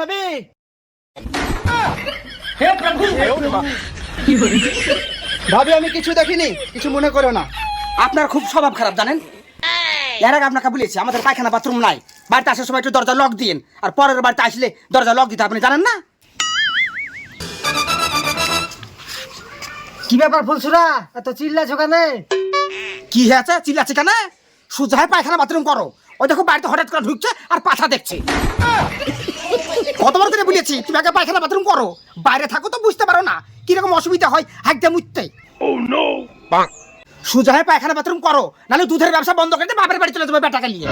ভাবি। ভাবি আমি কিছু দেখিনি, কিছু মনে করো না। আপনার খুব স্বভাব খারাপ জানেন। এর আগে আপনাকে বলেছি আমাদের পায়খানা বাথরুম নাই, বাড়িতে আসার সময় একটু দরজা লক দিন, আর পরের বাড়িতে আসলে দরজা লক দিতে আপনি জানেন না। কি ব্যাপার ফুলছুরা, এত চিল্লাছো কেন? কি হয়েছে চিল্লাচ্ছে কেন? সোজা হয়ে পায়খানা বাথরুম করো। ওই দেখো বাড়িতে হঠাৎ করে ঢুকছে আর পাছা দেখছে। কতবার করে বলেছি তুমি আগে পায়খানা বাথরুম করো, বাইরে থাকো তো বুঝতে পারো না কিরকম অসুবিধা হয় হাইটা মুততে। সোজা হয়ে পায়খানা বাথরুম করো, নাহলে দুধের ব্যবসা বন্ধ করে দিয়ে বাপের বাড়ি চলে যাবে বেটাকে নিয়ে।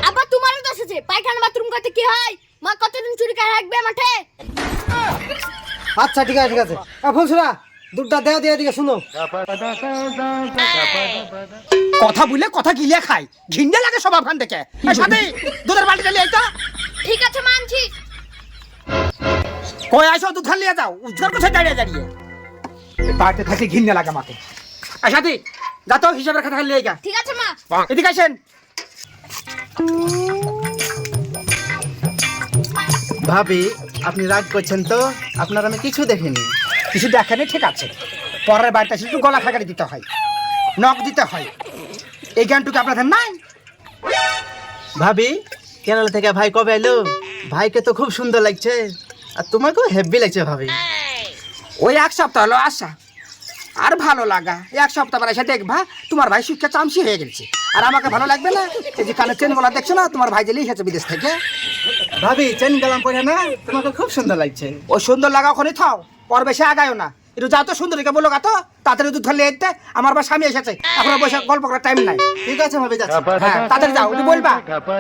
আবার তোমারও দোষ আছে। পায়খানা বাথরুম করতে কি হয়? মা কতদিন চুরি করে রাখবে মাঠে? আচ্ছা ঠিক আছে ঠিক আছে। ফুলছুরা দুধটা দেও, দিয়ে দিকে শুনো। কথা বলে কথা গিলিয়ে খাই, ঘিন্ডে লাগে সব আপনার দেখে। সাথে দুধের বালতিটা নিয়ে আইতা। ঠিক আছে মানছি। কই আসো দুধ খান নিয়ে যাও, উজ্জ্বল কোথায় দাঁড়িয়ে দাঁড়িয়ে বাড়িতে থাকলে ঘিন্ডে লাগে আমাকে। সাথে যা তো হিসাবের খাতা নিয়ে গা। ঠিক আছে মা। এদিকে আসেন। ভাবি আপনি রাগ করছেন তো, আপনার আমি কিছু দেখিনি। কিছু দেখেনি ঠিক আছে, পরের বাড়িতে আসলে একটু গলা খাগারি দিতে হয়, নখ দিতে হয়, এই জ্ঞানটুকু আপনাদের নাই। ভাবি কেরালা থেকে ভাই কবে এলো? ভাইকে তো খুব সুন্দর লাগছে, আর তোমাকেও হেভি লাগছে ভাবি। ওই এক সপ্তাহ হলো আসা, আর ভালো লাগা এক সপ্তাহ পর এসে দেখবা তোমার ভাই শিক্ষা চামচি হয়ে গেছে, আর আমাকে ভালো লাগবে না। এই যে কানে চেন বলা দেখছো না, তোমার ভাই যে এসেছে বিদেশ থেকে। ভাবি চেন গেলাম পরে না, তোমাকে খুব সুন্দর লাগছে। ওই সুন্দর লাগা ওখানে থাও, পর বেশি আগায়ও না। একটু যাও তো সুন্দরীকে বলো গাতো তাড়াতাড়ি দুধ ধরলে এতে, আমার বা স্বামী এসেছে, এখন বসে গল্প করার টাইম নাই। ঠিক আছে ভাবি যাচ্ছি। হ্যাঁ তাড়াতাড়ি যাও, একটু বলবা।